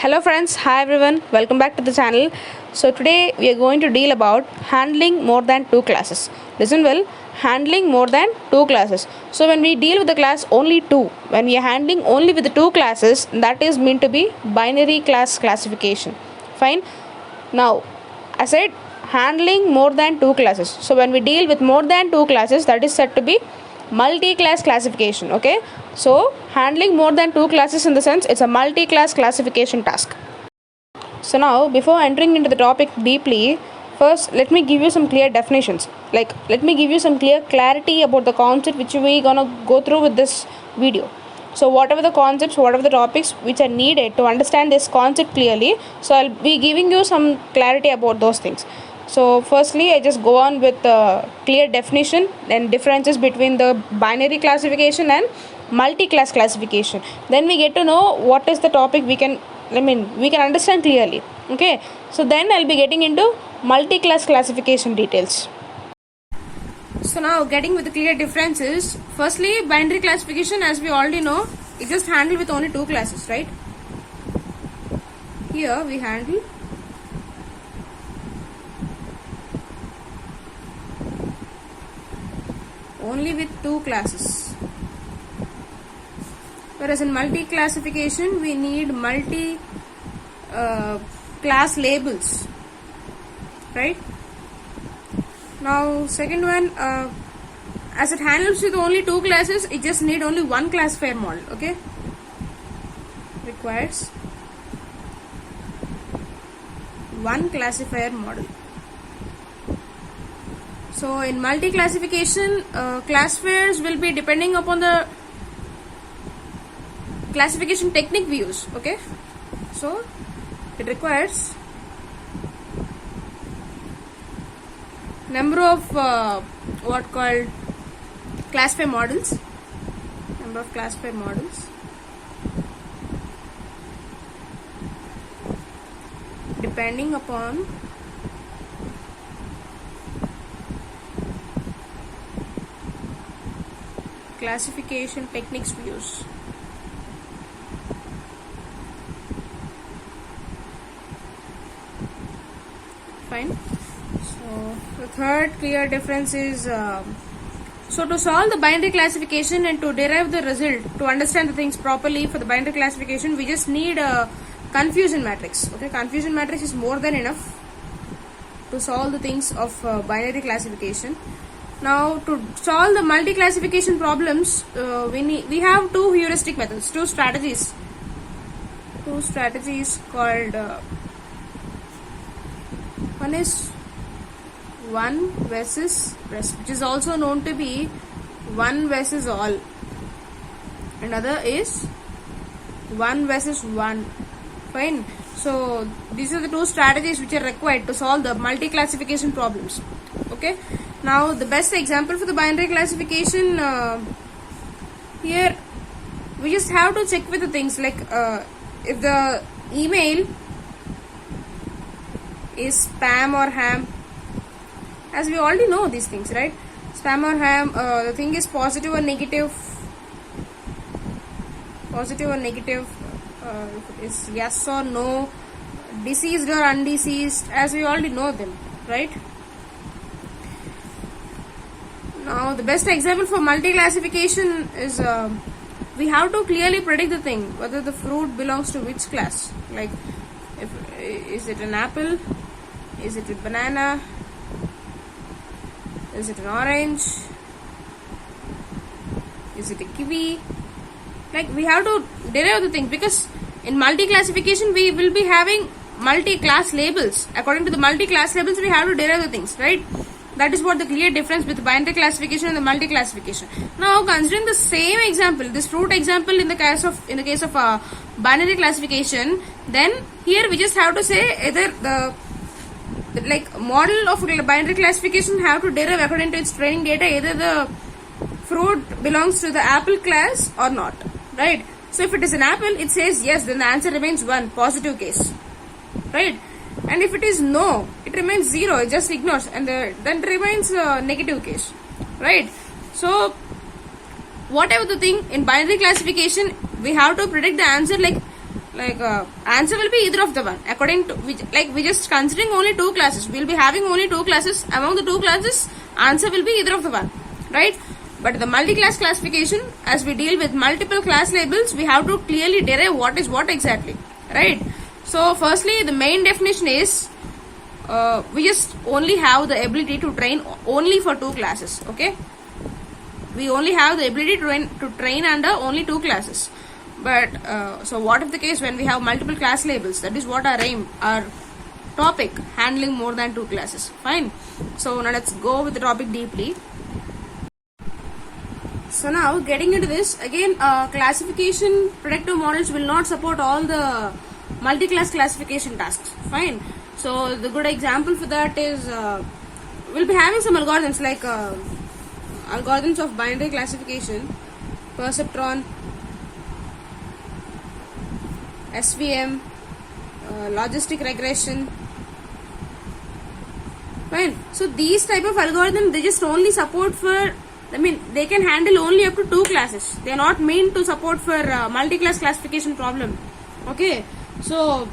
Hello friends, hi everyone, welcome back to the channel. So today we are going to deal about handling more than two classes. Listen well, handling more than two classes. So when we deal with the class only two, when we are handling only with the two classes, that is meant to be binary class classification. Fine. Now I said handling more than two classes. So when we deal with more than two classes, that is said to be multi-class classification. Okay, so handling more than two classes in the sense it's a multi-class classification task. So now before entering into the topic deeply, first let me give you some clear definitions, like let me give you some clear clarity about the concept which we gonna go through with this video. So whatever the concepts, whatever the topics which are needed to understand this concept clearly, so I'll be giving you some clarity about those things. So firstly I just go on with clear definition and differences between the binary classification and multi-class classification. Then we get to know what is the topic we can understand clearly. Okay, so then I'll be getting into multi-class classification details. So now getting with the clear differences, firstly binary classification, as we already know, it just handled with only two classes, right? Here we handle only with two classes, whereas in multi-classification we need multi class labels, right? Now second one, as it handles with only two classes, it just need only one classifier model. Okay, requires one classifier model. So in multi-classification, classifiers will be depending upon the classification technique we use. Okay, so it requires number of what called classifier models, number of classifier models depending upon classification techniques we use. Fine. So the third clear difference is so to solve the binary classification and to derive the result, to understand the things properly for the binary classification, we just need a confusion matrix. Okay, confusion matrix is more than enough to solve the things of binary classification. Now to solve the multi-classification problems, we have two heuristic methods, two strategies called one is one versus rest, which is also known to be one versus all, and other is one versus one. Fine. So these are the two strategies which are required to solve the multi-classification problems. Okay. Now the best example for the binary classification, here we just have to check with the things like if the email is spam or ham, as we already know these things, right? Spam or ham, the thing is positive or negative, is yes or no, deceased or undeceased, as we already know them, right? Now the best example for multi-classification is we have to clearly predict the thing, whether the fruit belongs to which class. Like, is it an apple, is it a banana, is it an orange, is it a kiwi? Like, we have to derive the thing, because in multi-classification we will be having multi-class labels. According to the multi-class labels we have to derive the things, right? That is what the clear difference with binary classification and the multi-classification. Now considering the same example, this fruit example, in the case of binary classification, then here we just have to say either the model of binary classification have to derive according to its training data, either the fruit belongs to the apple class or not, right? So if it is an apple, it says yes, then the answer remains 1, positive case, right? And if it is no, it remains 0, it just ignores, and then remains negative case, right? So whatever the thing in binary classification, we have to predict the answer like like answer will be either of the one according to which, like we just considering only two classes, we'll be having only two classes. Among the two classes, answer will be either of the one, right? But the multi-class classification, as we deal with multiple class labels, we have to clearly derive what is what exactly, right? So firstly, the main definition is we just only have the ability to train only for two classes. Okay, we only have the ability to train under only two classes. But so what if the case when we have multiple class labels? That is what our aim, our topic, handling more than two classes. Fine. So now let's go with the topic deeply. So now getting into this again, classification predictive models will not support all the multi-class classification tasks. Fine. So the good example for that is we'll be having some algorithms like algorithms of binary classification, perceptron, SVM, logistic regression. Fine. So these type of algorithms, they just only support for, I mean, they can handle only up to two classes. They are not meant to support for multi-class classification problem. Okay. So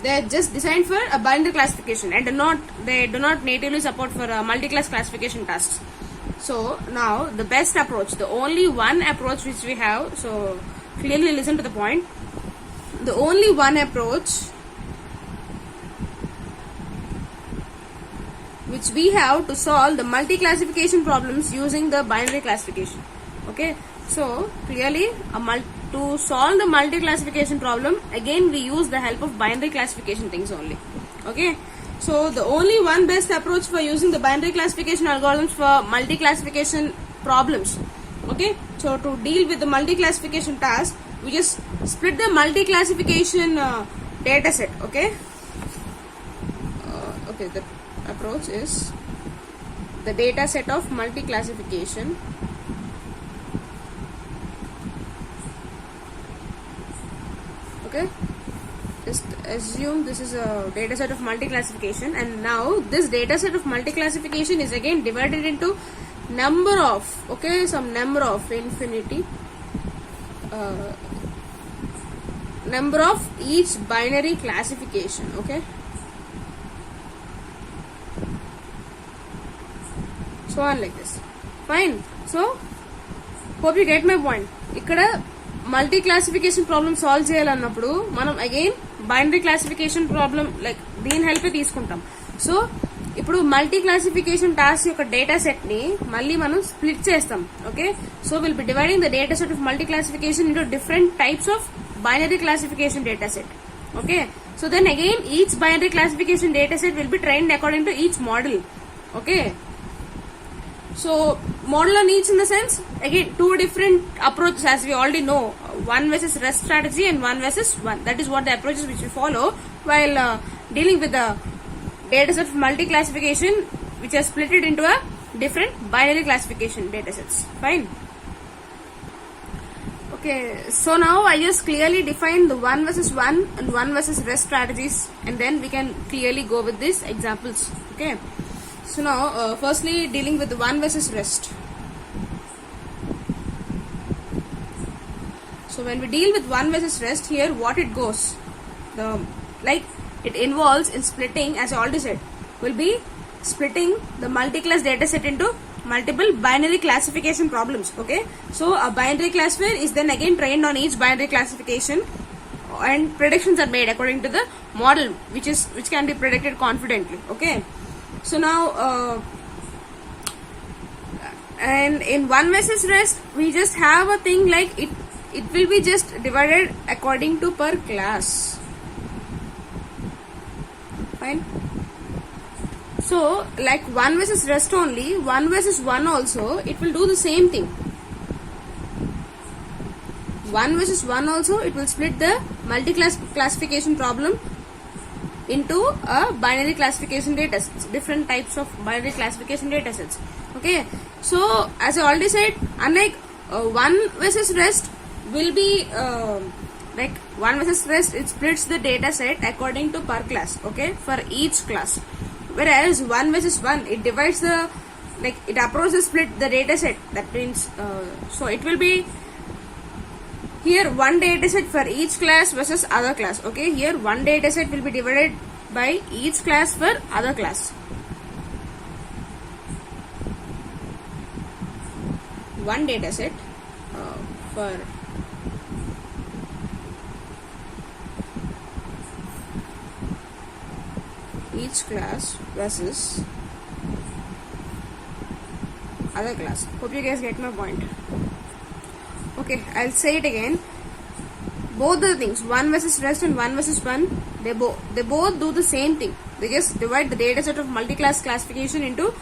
they are just designed for a binary classification and they do not natively support for multi-class classification tasks. So now the best approach, the only one approach which we have, so clearly listen to the point. The only one approach which we have to solve the multi-classification problems using the binary classification. Okay, so clearly to solve the multi-classification problem, again we use the help of binary classification things only. Okay, so the only one best approach for using the binary classification algorithms for multi-classification problems. Okay, so to deal with the multi-classification task, we just split the multi-classification data set. Okay, okay, the approach is the data set of multi-classification. Okay, just assume this is a data set of multi-classification, and now this data set of multi-classification is again divided into number of, okay, some number of infinity, number of each binary classification. Okay, so on like this. Fine. So hope you get my point. ikkada multi classification problem solve చేయాలన్నప్పుడు మనం again binary classification problem like దీని help తీసుకుంటాం. So ఇప్పుడు multi classification task యొక్క data set ని మళ్ళీ మనం split చేస్తాం. Okay, so will be dividing the data set of multi classification into different types of binary classification data set. Okay, so then again each binary classification data set will be trained according to each model. Okay, so model on each in the sense, again two different approaches as we already know, one versus rest strategy and one versus one. That is what the approaches which we follow while dealing with the data set of multi classification which are split it into a different binary classification data sets. Fine. Okay, so now I just clearly define the one versus one and one versus rest strategies, and then we can clearly go with these examples. Okay, so now firstly dealing with the one versus rest. So when we deal with one versus rest, here what it goes, the like it involves in splitting, as I already said, will be splitting the multi-class data set into multiple binary classification problems. Okay, so a binary classifier is then again trained on each binary classification and predictions are made according to the model which can be predicted confidently. Okay, so now and in one versus rest we just have a thing like it will be just divided according to per class. Fine. So like one versus rest only, one versus one also, it will do the same thing. One versus one also, it will split the multi-class classification problem into a binary classification data sets, different types of binary classification data sets. Okay, so as I already said, unlike one versus rest will be like one versus rest, it splits the data set according to per class. Okay, for each class. Whereas one versus one, it divides the, like it approaches split the data set. That means so it will be here one data set for each class versus other class. Okay, here one data set will be divided by each class for other class. One data set for each class versus other class. Hope you guys get my point. Okay, I'll say it again. Both the things, one versus rest and one versus one, they both do the same thing. They just divide the data set of multi-class classification into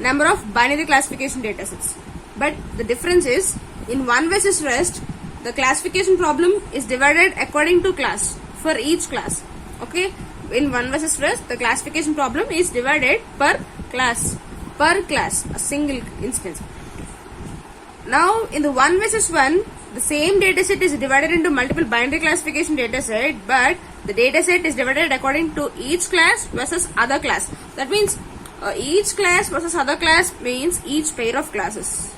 number of binary classification data sets. But the difference is, in one versus rest, the classification problem is divided according to class for each class. Okay, in one versus rest, the classification problem is divided per class, a single instance. Now, in the one versus one, the same dataset is divided into multiple binary classification dataset, but the dataset is divided according to each class versus other class. That means each class versus other class means each pair of classes.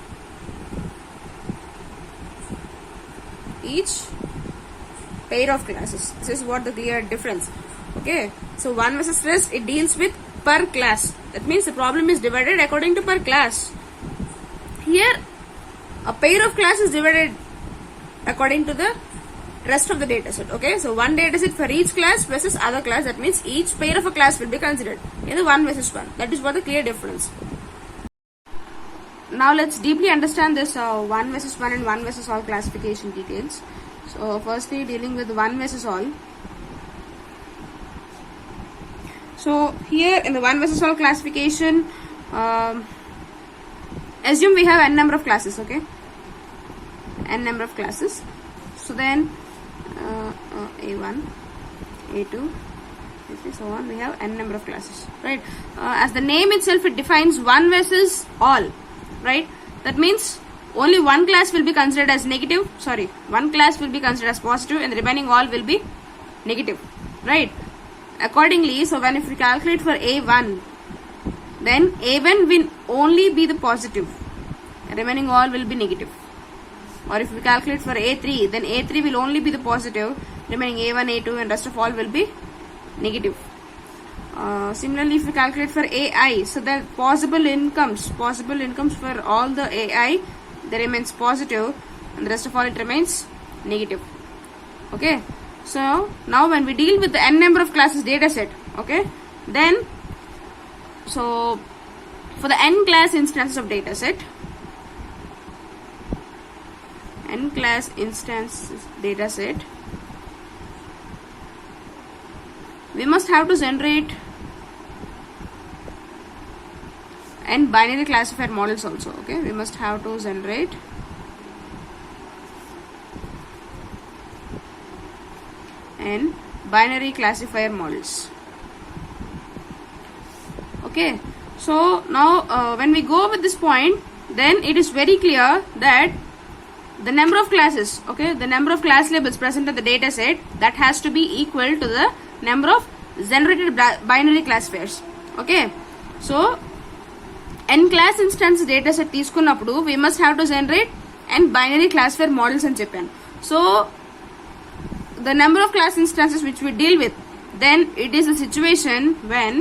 Each pair of classes. This is what the clear difference. Okay. So one versus rest, it deals with per class. That means the problem is divided according to per class. Here, a pair of classes is divided according to the rest of the dataset. Okay, so one dataset for each class versus other class. That means each pair of a class will be considered in the one versus one. That is what the clear difference. Now let's deeply understand this one versus one and one versus all classification details. So firstly, dealing with one versus all. So here in the one versus all classification, assume we have n number of classes. Okay, n number of classes. So then A1, A2, A3, so on. We have n number of classes, right? As the name itself, it defines one versus all, right? That means only one class will be considered as negative. Sorry, one class will be considered as positive, and the remaining all will be negative, right? Accordingly, so when if we calculate for A1, then A1 will only be the positive, remaining all will be negative. Or if we calculate for A3, then A3 will only be the positive, remaining A1, A2 and rest of all will be negative. Similarly, if we calculate for AI, so the possible incomes for all the AI, they remains positive and the rest of all it remains negative. Okay. So now when we deal with the n number of classes data set, okay, then so for the n class instances of data set, n class instance data set, we must have to generate n binary classifier models also. Okay, we must have to generate n binary classifier models. Okay, so now when we go with this point, then it is very clear that the number of classes, okay, the number of class labels present in the data set, that has to be equal to the number of generated binary classifiers. Okay, so n class instance data set తీసుకున్నప్పుడు we must have to generate n binary classifier models అని చెప్పాను. So the number of class instances which we deal with, then it is a situation where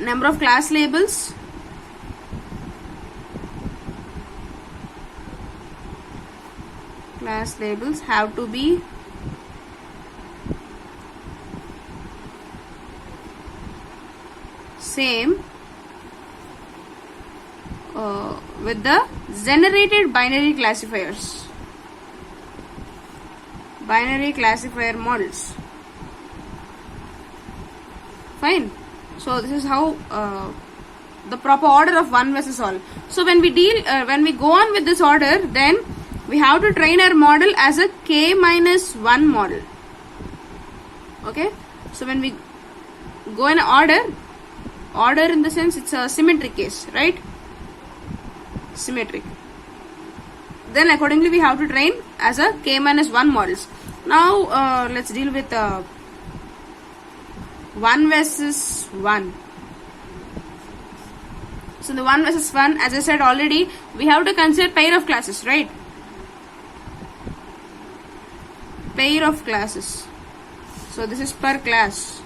number of class labels have to be same with the generated binary classifiers, binary classifier models. Fine. So this is how the proper order of one versus all. So when we go on with this order, then we have to train our model as a k-1 model. Okay. So when we go in order in the sense it's a symmetric case, right? Symmetric. Then accordingly we have to train as a k-1 models. Now let's deal with 1 versus 1. So the 1 versus 1, as I said already, we have to consider pair of classes, right? pair of classes. So this is per class.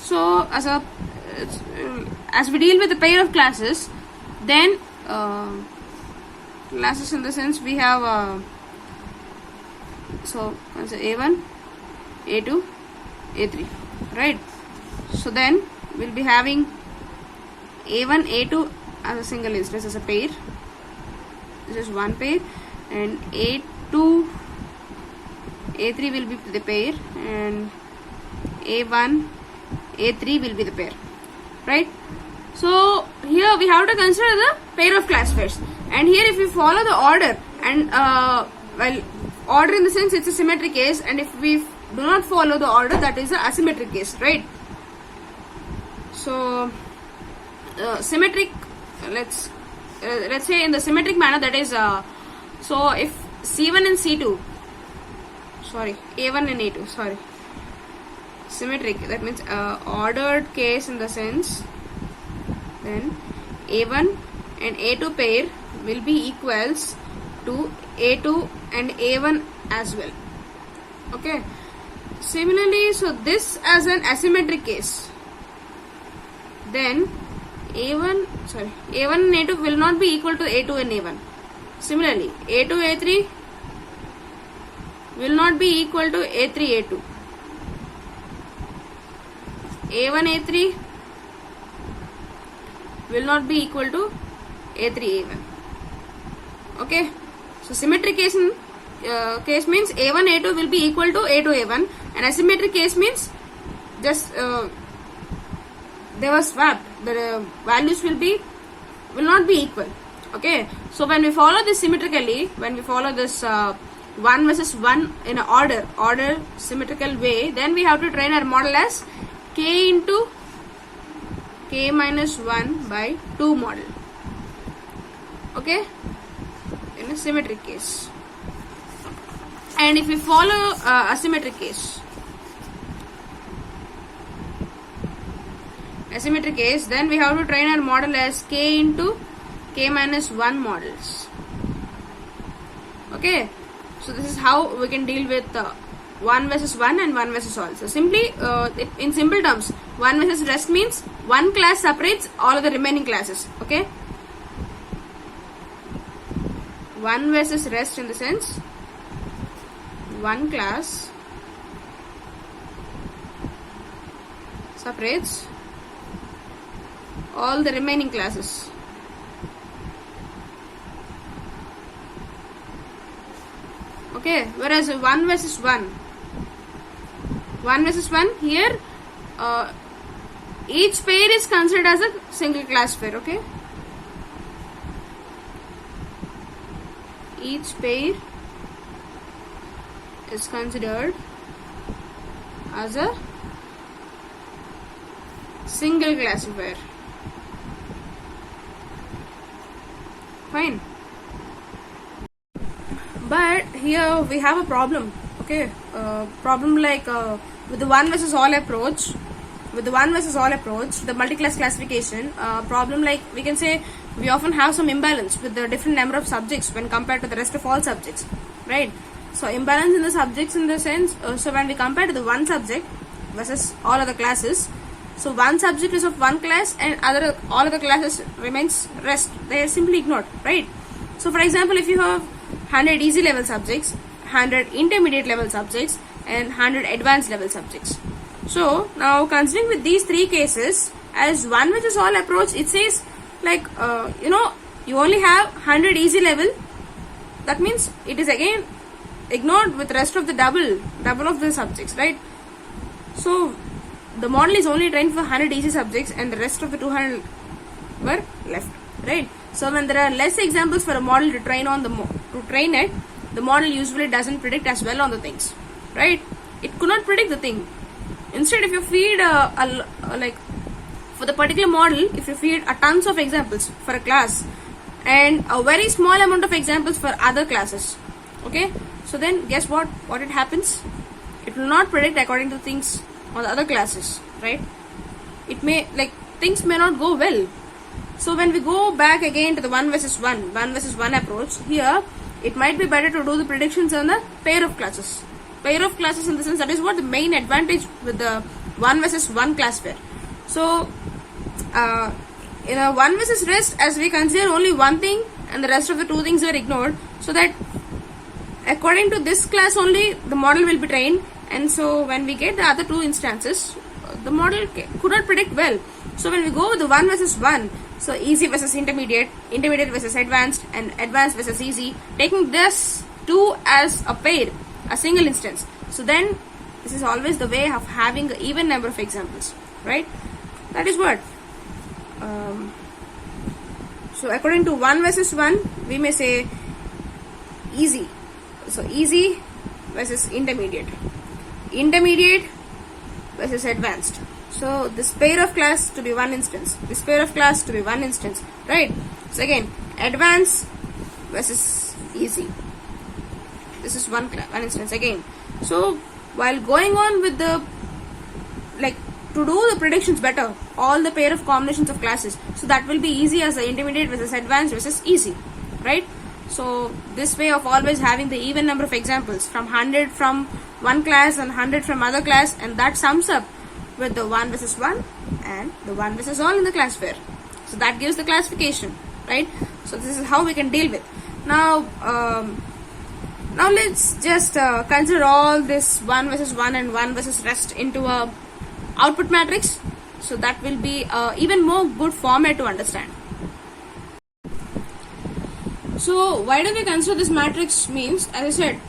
So as we deal with the pair of classes, then classes in the sense we have so A1, A2, A3, right? So then we'll be having A1, A2 as a single instance as a pair. This is one pair, and A2, A3 will be the pair, and A1, A3 will be the pair, right? So here we have to consider the pair of class pairs, and here if we follow the order, and well, order in the sense it's a symmetric case, and if we do not follow the order, that is a asymmetric case, right? So symmetric, let's say in the symmetric manner, that is so if C1 and C2, sorry, A1 and A2, sorry, symmetric, that means ordered case in the sense, then A1 and A2 pair will be equals to A2 and A1 as well. Okay, similarly, so this as an asymmetric case, then A1 and A2 will not be equal to A2 and A1. Similarly, A2 A3 will not be equal to A3 A2. A1 A3 will not be equal to A3 A1. Okay, so symmetric case means A1 A2 will be equal to A2 A1, and asymmetric case means just they were swapped. The values will not be equal. Okay, so when we follow this symmetrically, when we follow this 1 versus 1 in an order symmetrical way, then we have to train our model as k into k minus 1 by 2 model. Okay, in a symmetric case. And if we follow asymmetric case, then we have to train our model as k into k minus 1 models. Okay, so this is how we can deal with 1 versus 1 and 1 versus all. So simply in simple terms, 1 versus rest means one class separates all of the remaining classes. Okay, 1 versus rest in the sense one class separates all the remaining classes. Okay, whereas 1 versus 1 here, each pair is considered as a single class pair. Okay, each pair is considered as a single class pair. Fine, but here we have a problem. Okay, problem like with the 1 versus all approach, the multi-class classification, problem like we can say we often have some imbalance with the different number of subjects when compared to the rest of all subjects, right? So imbalance in the subjects in the sense, so when we compare to the one subject versus all other classes, so one subject is of one class and all other classes remains rest, they are simply ignored, right? So for example, if you have 100 easy level subjects, 100 intermediate level subjects, and 100 advanced level subjects. So now considering with these three cases, as 1 versus all approach, it says like you only have 100 easy level, that means it is again ignored with rest of the double of the subjects, right? So the model is only trained for 100 easy subjects and the rest of the 200 were left, right? So when there are less examples for a model to train on the model usually doesn't predict as well on the things, right? It could not predict the thing. Instead, if you feed like for the particular model, if you feed a tons of examples for a class and a very small amount of examples for other classes, okay, so then guess what it happens? It will not predict according to things on the other classes, right? It may, like, things may not go well. So when we go back again to the 1 versus 1 approach, here it might be better to do the predictions on the pair of classes. Pair of classes in the sense that is what the main advantage with the 1 versus 1 class pair. So in a 1 versus rest, as we consider only one thing and the rest of the two things are ignored, so that according to this class only the model will be trained, and so when we get the other two instances, the model could not predict well. So when we go with the 1 versus 1, so easy versus intermediate, intermediate versus advanced, and advanced versus easy, taking this two as a pair, a single instance. So then this is always the way of having an even number of examples, right? That is what. So according to 1 versus 1, we may say easy. So easy versus intermediate, intermediate versus advanced. So this pair of class to be one instance, this pair of class to be one instance, right? So again, advanced versus easy. This is one instance again. So while going on with the, like, to do the predictions better, all the pair of combinations of classes, so that will be easy as the intermediate versus advanced versus easy, right? So this way of always having the even number of examples, from 100 from one class and 100 from other class, and that sums up with the 1 versus 1 and the 1 versus all in the class pair. So that gives the classification, right? So this is how we can deal with. Now let's just consider all this 1 versus 1 and 1 versus rest into a output matrix. So that will be even more good format to understand. So why do we consider this matrix means, as I said,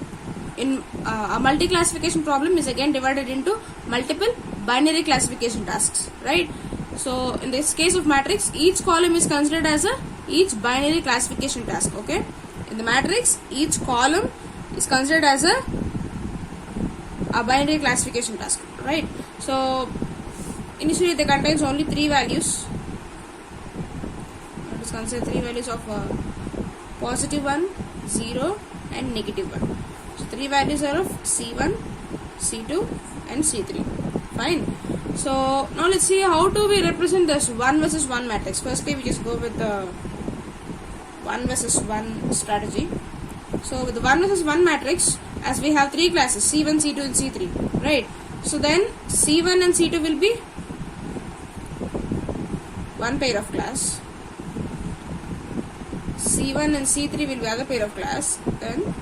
in a multi-classification problem is again divided into multiple binary classification tasks, right? So in this case of matrix, each column is considered as each binary classification task, okay? In the matrix, each column is considered as a binary classification task, right? So initially they contains only 3 values. Let us consider 3 values of positive 1, 0 and negative 1. So 3 values are of C1, C2 and C3. Fine. So now let's see how do we represent this 1 versus 1 matrix. Firstly, we just go with the 1 versus 1 strategy. So with the 1 versus 1 matrix, as we have 3 classes, C1, C2 and C3, right? So then C1 and C2 will be one pair of class, C1 and C3 will be other pair of class, then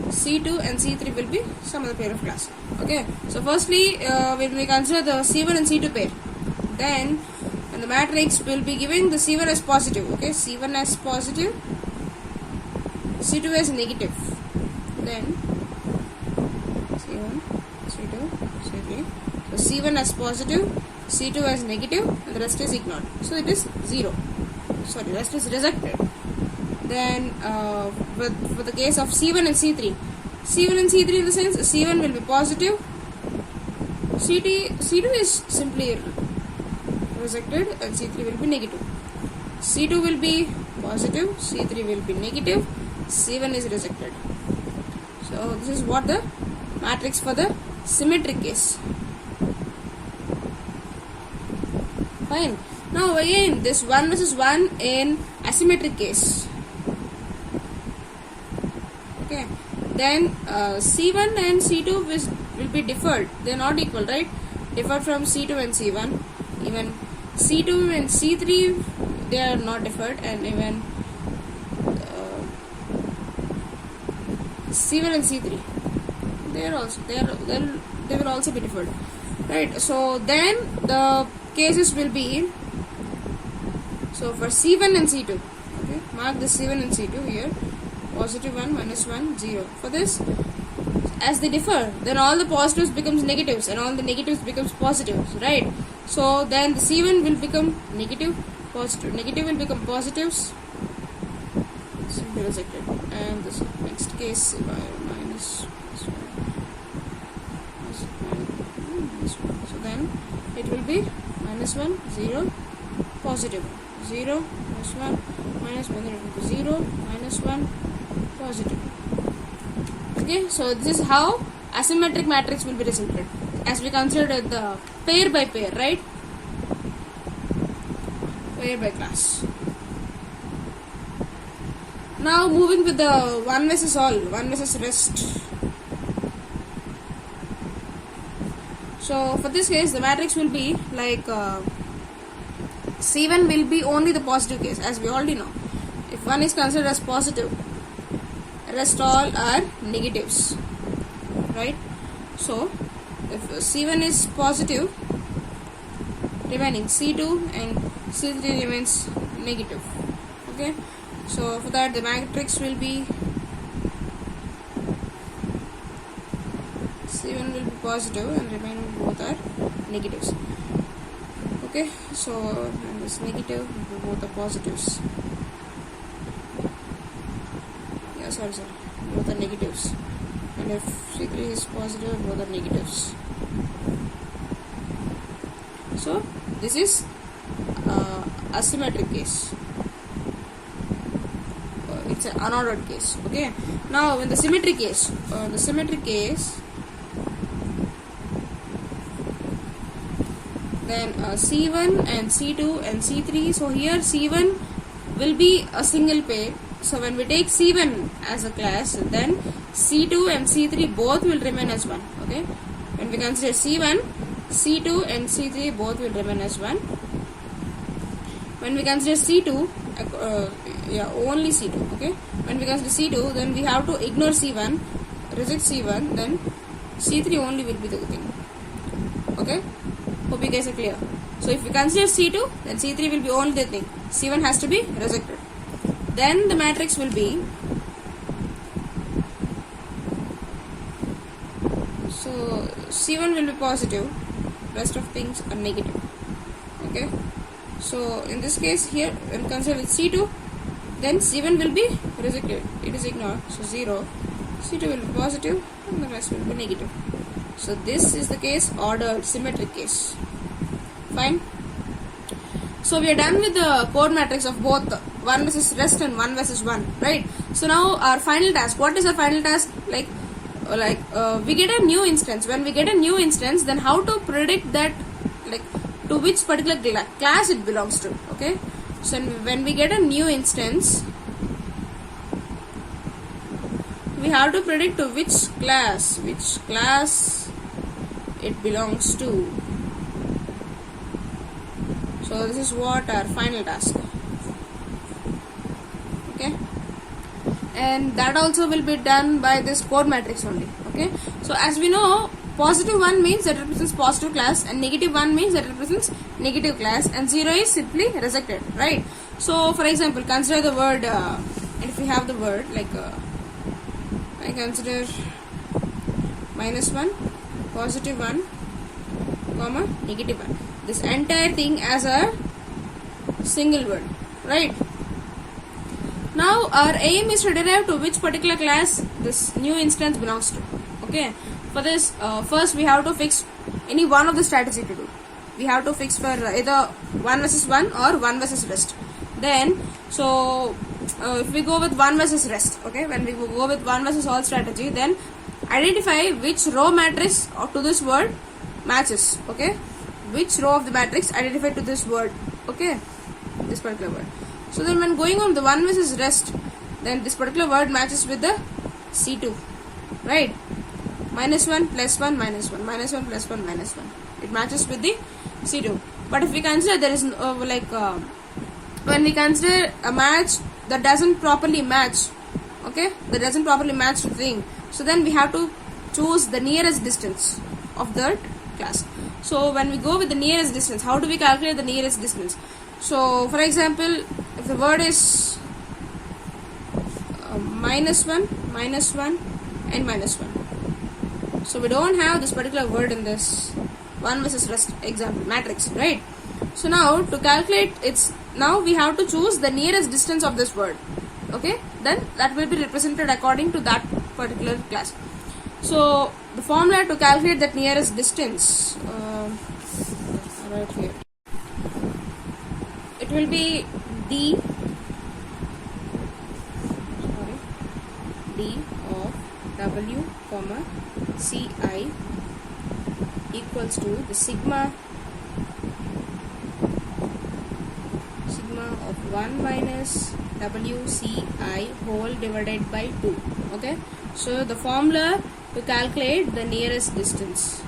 C2 and C3 will be some other pair of class. Okay, so firstly when we consider the C1 and C2 pair, then in the matrix we will be giving the C1 as positive, okay, C1 as positive, C2 as negative, then C1, C2, C3. So C1 as positive, C2 as negative, and the rest is ignored. So it is 0. Sorry, rest is rejected. Then for the case of C1 and C3, C1 and C3 in the sense C1 will be positive, C2 is simply rejected, and C3 will be negative. C2 will be positive, C3 will be negative, C1 is rejected. So this is what the matrix for the symmetric case. Fine. Now again this 1 versus 1 in asymmetric case. Okay. Then C1 and C2 will be differed. They are not equal, right? Differed from C2 and C1. Even C2 and C3 they are not differed, and even C1 and C3 they will also be differed, right? So then the cases will be, so for C1 and C2, okay, mark the C1 and C2 here, positive 1, minus 1, 0. For this, as they differ, then all the positives becomes negatives and all the negatives becomes positives, right? So then the C1 will become negative, positive, negative will become positives, simply rejected, and this next case minus 1. So then it will be minus 1, 0, positive 0, minus 1, minus 1, then it will be 0, minus 1, positive. Okay, so this is how asymmetric matrix will be resulted, as we considered the pair by pair, right? Pair by class. Now moving with the one versus all, one versus rest. So for this case, the matrix will be like C1 will be only the positive case, as we already know. If one is considered as positive, rest all are negatives, right? So if C1 is positive, remaining C2 and C3 remains negative. Okay, so for that the matrix will be C1 will be positive and remaining both are negatives. Okay, so and this negative, both are positives. Yeah, sorry, both are negatives. And if C3 is positive, both are negatives. So this is asymmetric case. It's an unordered case. Okay. Now in the symmetric case, then C1 and C2 and C3. So here C1 will be a single pair. So when we take C1 as a class, then C2 and C3 both will remain as 1. Okay. When we consider C1, C2 and C3 both will remain as 1. When we consider C2, only C2. Okay. When we consider C2, then we have to ignore C1, reject C1, then C3 only will be the thing. Okay. Hope you guys are clear. So if we consider C2, then C3 will be only the thing. C1 has to be rejected. Then the matrix will be, so C1 will be positive, rest of things are negative. Okay. So in this case here, when considered with C2, then C1 will be rejected. It is ignored. So 0. C2 will be positive and the rest will be negative. So this is the case, ordered symmetric case. Fine. So we are done with the code matrix of both 1 versus rest and 1 versus 1, right? So now our final task. What is our final task? We get a new instance. When we get a new instance, then how to predict that, like, to which particular class it belongs to. Okay. So when we get a new instance, we have to predict to which class it belongs to. So this is what our final task. Okay, and that also will be done by this code matrix only. Okay, so as we know, positive 1 means that represents positive class, and negative 1 means that represents negative class, and 0 is simply rejected, right? So for example, consider the word, if we have the word like I consider -1, positive 1, comma negative 1. This entire thing as a single word, right? Now our aim is to derive to which particular class this new instance belongs to. Okay, for this first we have to fix any one of the strategy to do. We have to fix for either 1 versus 1 or 1 versus rest. Then if we go with 1 versus rest, okay, when we go with 1 versus all strategy, then identify which row matrix to this word matches. Okay, which row of the matrix identified to this word, okay, this particular word. So then when going on the 1 versus rest, then this particular word matches with the C2, right? -1 plus 1 minus 1, -1 plus 1 minus 1. It matches with the C2. But if we consider there is when we consider a match that doesn't properly match, okay, that doesn't properly match the thing, so then we have to choose the nearest distance of that class. So when we go with the nearest distance, how do we calculate the nearest distance? So for example, if the word is -1, -1 and -1, so we don't have this particular word in this 1 versus rest example matrix, right? So now to calculate now we have to choose the nearest distance of this word. Okay, then that will be represented according to that particular class. So the formula to calculate that nearest distance, right here, it will be d of w comma ci equals to the sigma of 1 minus WCI whole divided by 2. Okay, so the formula to calculate the nearest distance.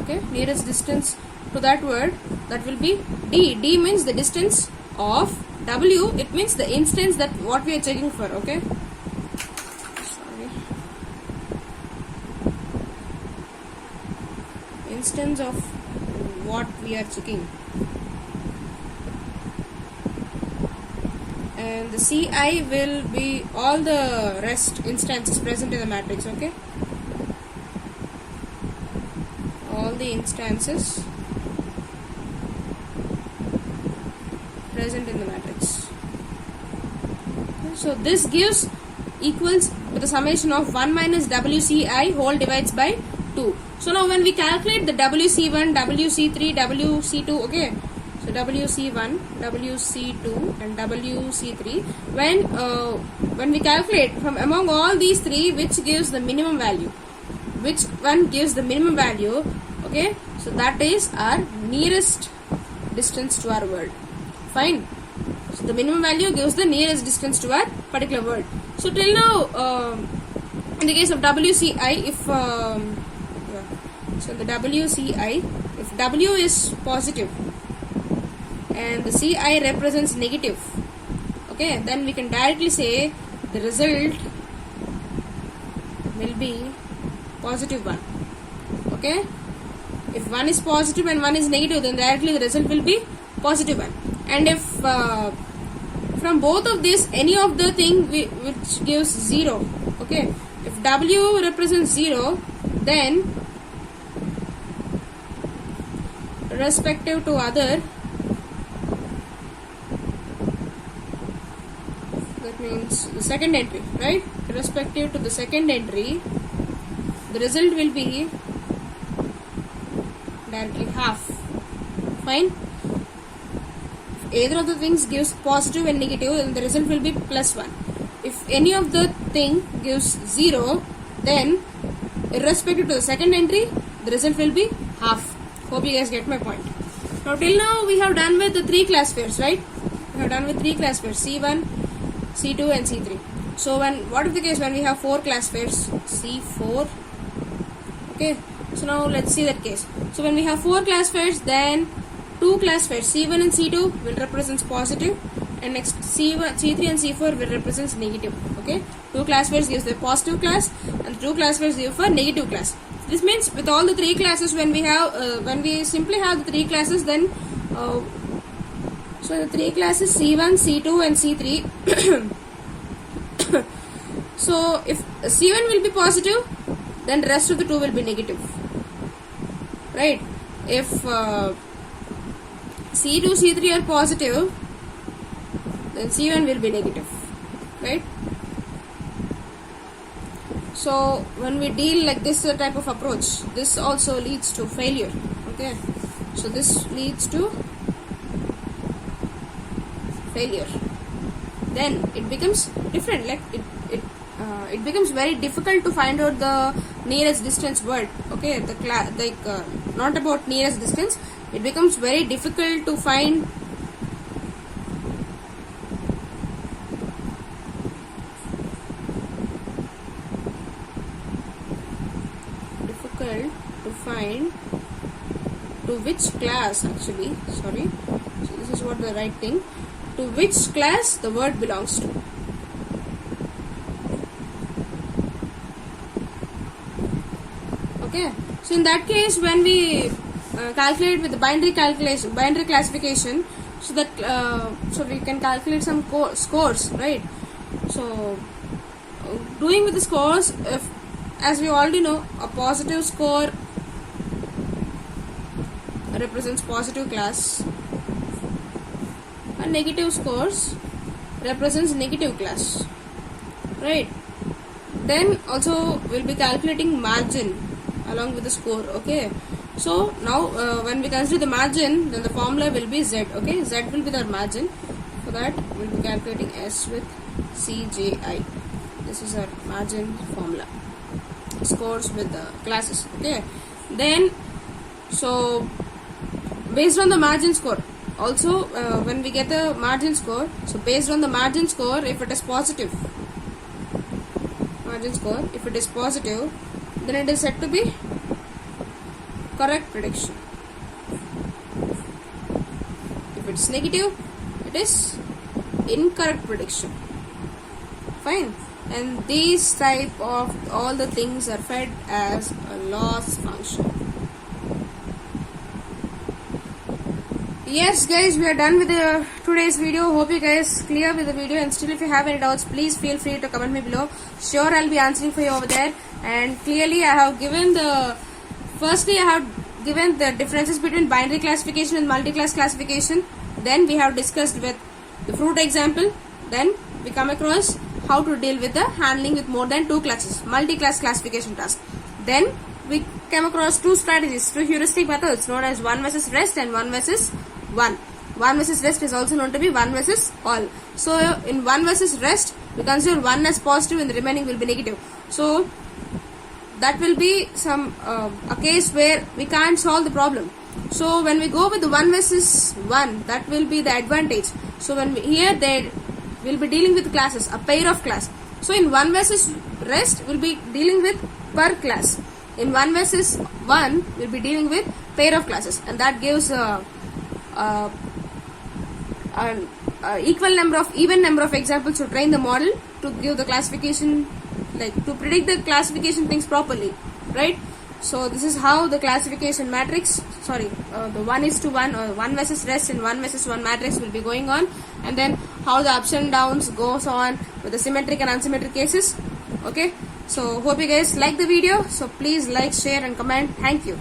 Okay, nearest distance to that word, that will be D. D means the distance of W, it means the instance that what we are checking for. Okay, sorry, instance of what we are checking, and the Ci will be all the rest instances present in the matrix. Okay, all the instances present in the matrix. So this gives equals with the summation of 1 minus WCI whole divides by 2. So now when we calculate the WC1, WC3, WC2, okay, so WC1, WC2 and WC3, when we calculate from among all these three, which gives the minimum value, which one gives the minimum value, okay, so that is our nearest distance to our word. Fine. So the minimum value gives the nearest distance to our particular word. So till now, in the case of WCI, if so the WCI, if W is positive and the CI represents negative, okay, then we can directly say the result will be positive 1. Okay, if one is positive and one is negative, then directly the result will be positive 1. And if from both of these any of the thing which gives 0, okay, if W represents 0, then respective to other, that means the second entry, right, respective to the second entry, the result will be directly half. Fine. Either of the things gives positive and negative, then the result will be plus 1. If any of the thing gives 0, then irrespective to the second entry, the result will be half. Hope you guys get my point. Now till now we have done with the 3 class pairs, right? We have done with 3 class pairs, C1, C2 and C3. So what is the case when we have 4 class pairs? C4. Okay, so now let's see that case. So when we have 4 class pairs, then 2 class pairs C1 and C2 will represent positive, and next C1, C3 and C4 will represent negative. Okay, 2 class pairs gives the positive class and 2 class pairs give for negative class. This means with all the 3 classes, when we simply have the 3 classes, then so the 3 classes C1, C2 and C3. So if C1 will be positive, then the rest of the 2 will be negative, right? If C2, C3 are positive, then C1 will be negative, right? So when we deal like this type of approach, this also leads to failure. Okay, so this leads to failure. Then it becomes different. Like it becomes very difficult to find out the nearest distance word. Okay, not about nearest distance. It becomes very difficult to find to which class actually, sorry, so this is what the right thing, to which class the word belongs to. Okay, so in that case, when we calculate with the binary classification, so that so we can calculate some scores, right? So doing with the scores, if, as we already know, a positive score represents positive class, and negative scores represents negative class, right? Then also we'll be calculating margin along with the score. Okay, so now when we consider the margin, then the formula will be Z. Okay, Z will be the margin. For that we'll be calculating S with CJI. This is our margin formula. Scores with the classes. Okay, then so based on the margin score, Also, when we get the margin score, so based on the margin score, if it is positive, if it is positive, then it is said to be correct prediction. If it's negative, it is incorrect prediction. Fine. And these type of all the things are fed as a loss function. Yes guys, we are done with today's video. Hope you guys clear with the video, and still if you have any doubts, please feel free to comment me below. Sure, I'll be answering for you over there. And clearly I have given the differences between binary classification and multi-class classification. Then we have discussed with the fruit example. Then we come across how to deal with the handling with more than 2 classes, multi-class classification task. Then we came across 2 strategies, 2 heuristic methods known as 1 versus rest and 1 versus 1. 1 versus rest is also known to be 1 versus all. So in 1 versus rest, we consider 1 as positive and the remaining will be negative. So that will be a case where we can't solve the problem. So when we go with the 1 versus 1, that will be the advantage. So when here they will be dealing with classes, a pair of class. So in 1 versus rest, we'll be dealing with per class. In 1 versus 1, we'll be dealing with pair of classes, and that gives an even number of examples to train the model to give the classification, like to predict the classification things properly, right? So this is how the classification matrix, the 1:1 or 1 versus rest and 1 versus 1 matrix will be going on, and then how the ups and downs goes on with the symmetric and unsymmetric cases. Okay, so hope you guys like the video. So please like, share and comment. Thank you.